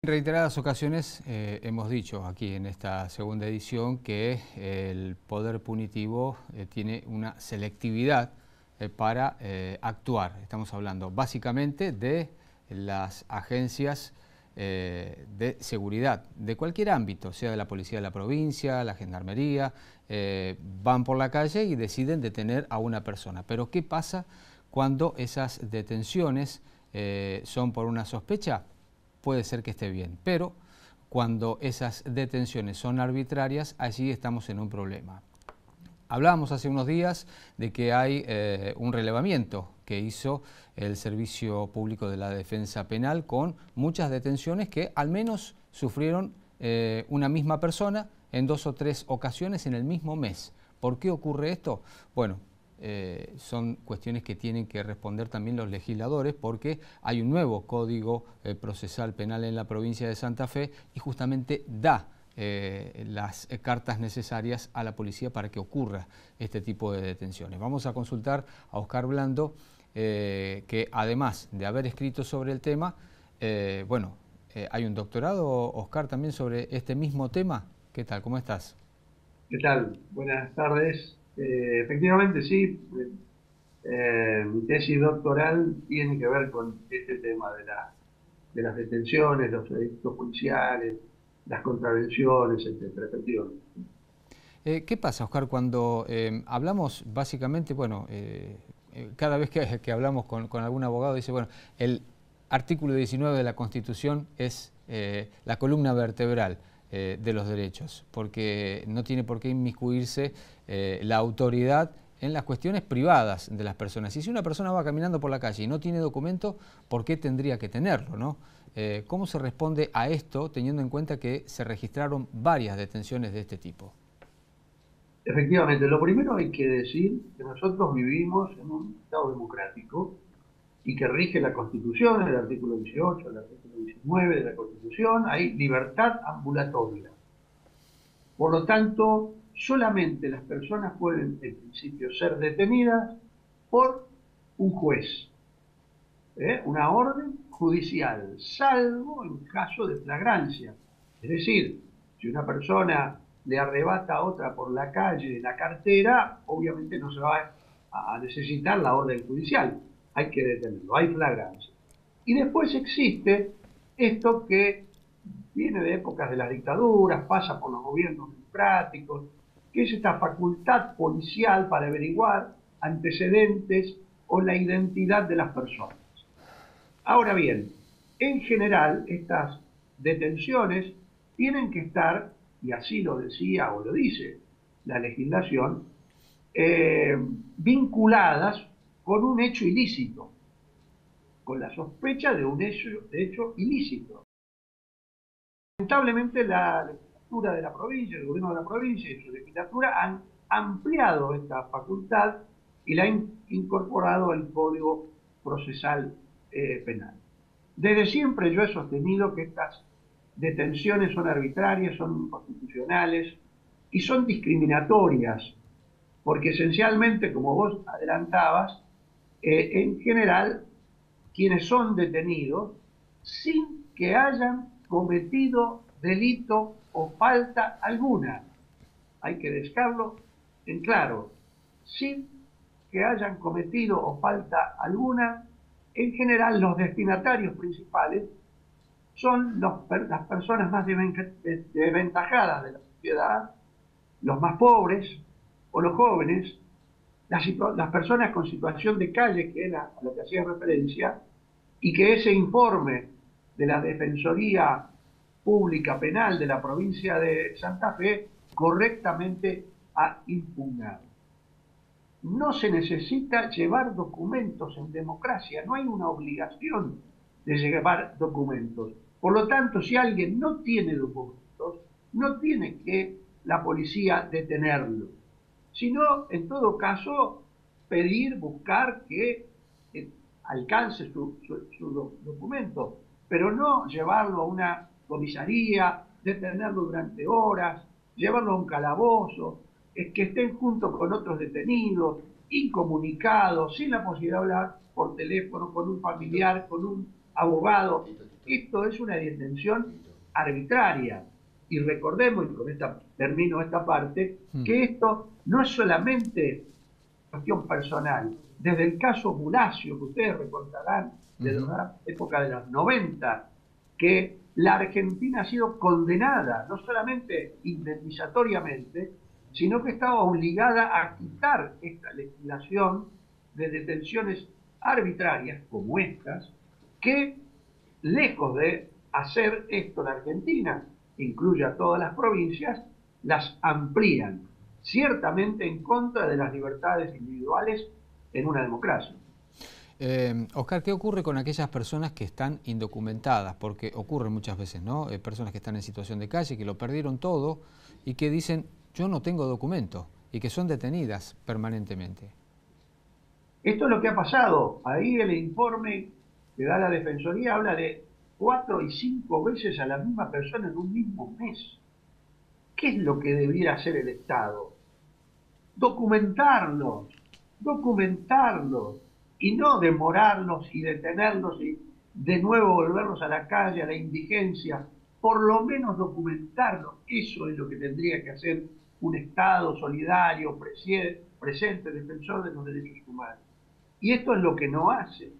En reiteradas ocasiones hemos dicho aquí en esta segunda edición que el poder punitivo tiene una selectividad para actuar. Estamos hablando básicamente de las agencias de seguridad de cualquier ámbito, sea de la policía de la provincia, la gendarmería, van por la calle y deciden detener a una persona. Pero ¿qué pasa cuando esas detenciones son por una sospecha? Puede ser que esté bien, pero cuando esas detenciones son arbitrarias, allí estamos en un problema. Hablábamos hace unos días de que hay un relevamiento que hizo el Servicio Público de la Defensa Penal con muchas detenciones que al menos sufrieron una misma persona en 2 o 3 ocasiones en el mismo mes. ¿Por qué ocurre esto? Bueno, son cuestiones que tienen que responder también los legisladores, porque hay un nuevo Código Procesal Penal en la provincia de Santa Fe y justamente da las cartas necesarias a la policía para que ocurra este tipo de detenciones. Vamos a consultar a Oscar Blando, que además de haber escrito sobre el tema, hay un doctorado, Oscar, también sobre este mismo tema. ¿Qué tal? ¿Cómo estás? ¿Qué tal? Buenas tardes. Efectivamente, sí. Mi tesis doctoral tiene que ver con este tema de las detenciones, los delitos policiales, las contravenciones, etcétera. Efectivamente. ¿Qué pasa, Oscar, cuando hablamos básicamente, cada vez que hablamos con algún abogado dice, bueno, el artículo 19 de la Constitución es la columna vertebral de los derechos, porque no tiene por qué inmiscuirse la autoridad en las cuestiones privadas de las personas. Y si una persona va caminando por la calle y no tiene documento, ¿por qué tendría que tenerlo, no? ¿Cómo se responde a esto teniendo en cuenta que se registraron varias detenciones de este tipo? Efectivamente, lo primero hay que decir que nosotros vivimos en un Estado democrático y que rige la Constitución, el artículo 18, el artículo 19 de la Constitución, hay libertad ambulatoria. Por lo tanto, solamente las personas pueden, en principio, ser detenidas por un juez, una orden judicial, salvo en caso de flagrancia. Es decir, si una persona le arrebata a otra por la calle la cartera, obviamente no se va a necesitar la orden judicial, hay que detenerlo, hay flagrancia. Y después existe esto que viene de épocas de las dictaduras, pasa por los gobiernos democráticos, que es esta facultad policial para averiguar antecedentes o la identidad de las personas. Ahora bien, en general estas detenciones tienen que estar, y así lo decía o lo dice la legislación, vinculadas con un hecho ilícito, con la sospecha de un hecho ilícito. Lamentablemente la legislatura de la provincia, el gobierno de la provincia y su legislatura han ampliado esta facultad y la han incorporado al Código Procesal Penal. Desde siempre yo he sostenido que estas detenciones son arbitrarias, son inconstitucionales y son discriminatorias, porque esencialmente, como vos adelantabas, en general, quienes son detenidos sin que hayan cometido delito o falta alguna, hay que dejarlo en claro, sin que hayan cometido o falta alguna, en general los destinatarios principales son las personas más desventajadas de la sociedad, los más pobres o los jóvenes, las personas con situación de calle, que es a lo que hacía referencia, y que ese informe de la Defensoría Pública Penal de la provincia de Santa Fe correctamente ha impugnado. No se necesita llevar documentos en democracia, no hay una obligación de llevar documentos. Por lo tanto, si alguien no tiene documentos, no tiene que la policía detenerlo, sino, en todo caso, pedir, buscar que alcance su documento, pero no llevarlo a una comisaría, detenerlo durante horas, llevarlo a un calabozo, que estén junto con otros detenidos, incomunicados, sin la posibilidad de hablar por teléfono con un familiar, con un abogado. Esto es una detención arbitraria. Y recordemos, y con esta termino esta parte, que esto no es solamente cuestión personal. Desde el caso Bulacio, que ustedes recordarán, desde la época de los 90, que la Argentina ha sido condenada, no solamente indemnizatoriamente, sino que estaba obligada a quitar esta legislación de detenciones arbitrarias como estas, que lejos de hacer esto la Argentina, que incluye a todas las provincias, las amplían, ciertamente en contra de las libertades individuales en una democracia. Oscar, ¿qué ocurre con aquellas personas que están indocumentadas? Porque ocurre muchas veces, ¿no? Personas que están en situación de calle, que lo perdieron todo y que dicen, yo no tengo documento, y que son detenidas permanentemente. Esto es lo que ha pasado. Ahí el informe que da la Defensoría habla de 4 y 5 veces a la misma persona en un mismo mes. ¿Qué es lo que debiera hacer el Estado? Documentarlos, documentarlos, y no demorarlos y detenerlos y de nuevo volverlos a la calle, a la indigencia. Por lo menos documentarlos. Eso es lo que tendría que hacer un Estado solidario, presente, defensor de los derechos humanos. Y esto es lo que no hace.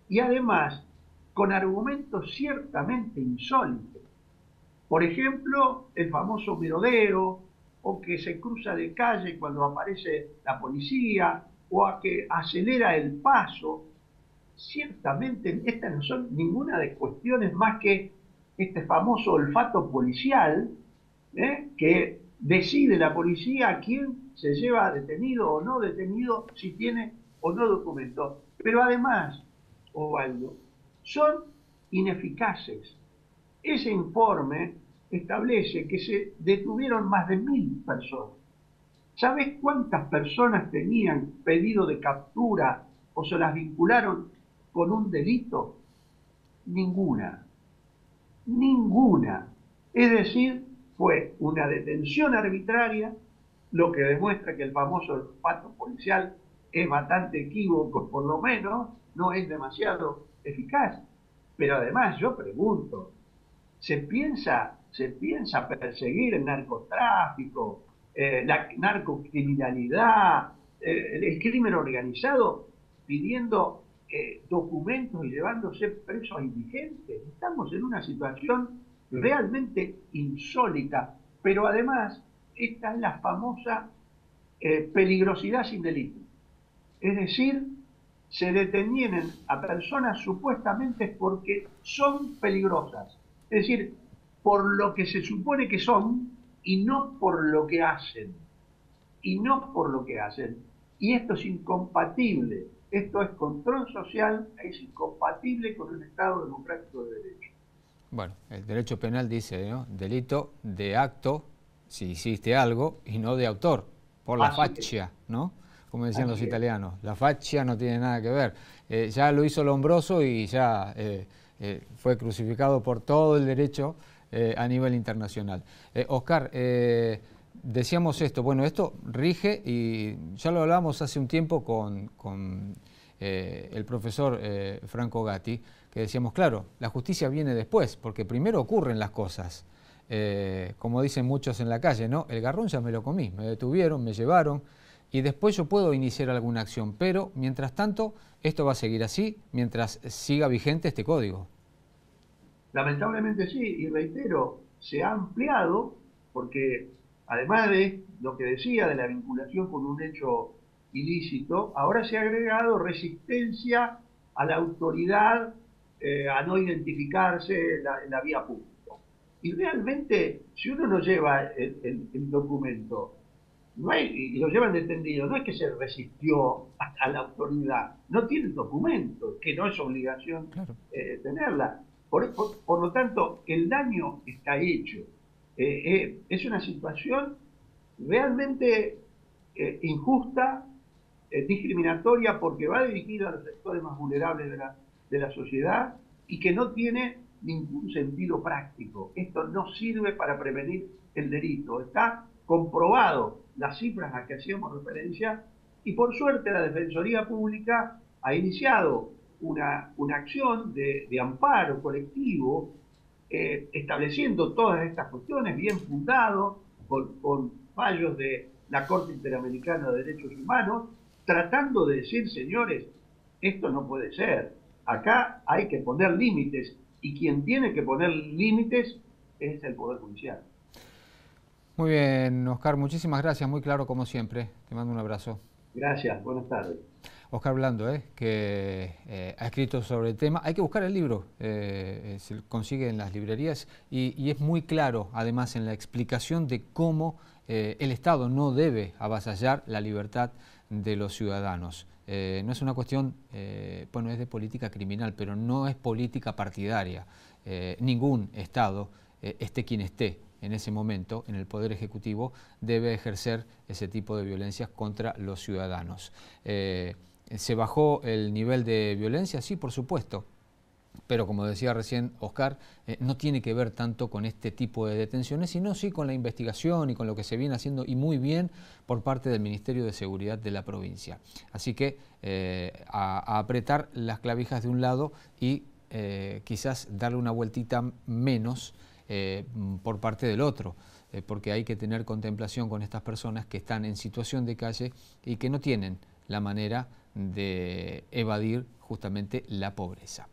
Y además, con argumentos ciertamente insólitos. Por ejemplo, el famoso merodero, o que se cruza de calle cuando aparece la policía, o a que acelera el paso. Ciertamente, estas no son ninguna de cuestiones más que este famoso olfato policial, que decide la policía a quién se lleva detenido o no detenido, si tiene o no documento. Pero además, Osvaldo, son ineficaces. Ese informe establece que se detuvieron más de 1000 personas. ¿Sabés cuántas personas tenían pedido de captura o se las vincularon con un delito? Ninguna. Ninguna. Es decir, fue una detención arbitraria, lo que demuestra que el famoso olfato policial es bastante equívoco, por lo menos, no es demasiado eficaz. Pero además yo pregunto, ¿se piensa perseguir el narcotráfico, la narcocriminalidad, el crimen organizado, pidiendo documentos y llevándose presos a indigentes? Estamos en una situación realmente insólita, pero además esta es la famosa peligrosidad sin delito. Es decir, se detienen a personas supuestamente porque son peligrosas. Es decir, por lo que se supone que son y no por lo que hacen. Y no por lo que hacen. Y esto es incompatible. Esto es control social, es incompatible con un Estado democrático de derecho. Bueno, el derecho penal dice, ¿no? Delito de acto, si hiciste algo, y no de autor, por la faccia, ¿no? Como decían los italianos. La faccia no tiene nada que ver. Ya lo hizo Lombroso y ya fue crucificado por todo el derecho a nivel internacional. Oscar, decíamos esto, bueno, esto rige, y ya lo hablamos hace un tiempo con el profesor Franco Gatti, que decíamos, claro, la justicia viene después, porque primero ocurren las cosas. Como dicen muchos en la calle, ¿no? El garrón ya me lo comí, me detuvieron, me llevaron, y después yo puedo iniciar alguna acción, pero mientras tanto esto va a seguir así mientras siga vigente este código. Lamentablemente sí, y reitero, se ha ampliado porque además de lo que decía de la vinculación con un hecho ilícito, ahora se ha agregado resistencia a la autoridad, a no identificarse en la vía pública. Y realmente, si uno no lleva el documento, no hay, y lo llevan detenido, no es que se resistió a la autoridad, no tiene el documento, que no es obligación Claro. tenerla. Por lo tanto, el daño está hecho. Es una situación realmente injusta, discriminatoria, porque va dirigida a los sectores más vulnerables de la sociedad y que no tiene ningún sentido práctico. Esto no sirve para prevenir el delito. Está comprobado las cifras a que hacíamos referencia y por suerte la Defensoría Pública ha iniciado una acción de amparo colectivo, estableciendo todas estas cuestiones, bien fundado, con fallos de la Corte Interamericana de Derechos Humanos, tratando de decir, señores, esto no puede ser, acá hay que poner límites, y quien tiene que poner límites es el Poder Judicial. Muy bien, Oscar, muchísimas gracias, muy claro como siempre. Te mando un abrazo. Gracias, buenas tardes. Oscar Blando, que ha escrito sobre el tema. Hay que buscar el libro, se consigue en las librerías y es muy claro, además, en la explicación de cómo el Estado no debe avasallar la libertad de los ciudadanos. No es una cuestión, bueno, es de política criminal, pero no es política partidaria. Ningún Estado, esté quien esté en ese momento, en el Poder Ejecutivo, debe ejercer ese tipo de violencias contra los ciudadanos. ¿Se bajó el nivel de violencia? Sí, por supuesto. Pero como decía recién Oscar, no tiene que ver tanto con este tipo de detenciones, sino sí con la investigación y con lo que se viene haciendo, y muy bien, por parte del Ministerio de Seguridad de la provincia. Así que a apretar las clavijas de un lado y quizás darle una vueltita menos por parte del otro, porque hay que tener contemplación con estas personas que están en situación de calle y que no tienen la manera de evadir justamente la pobreza.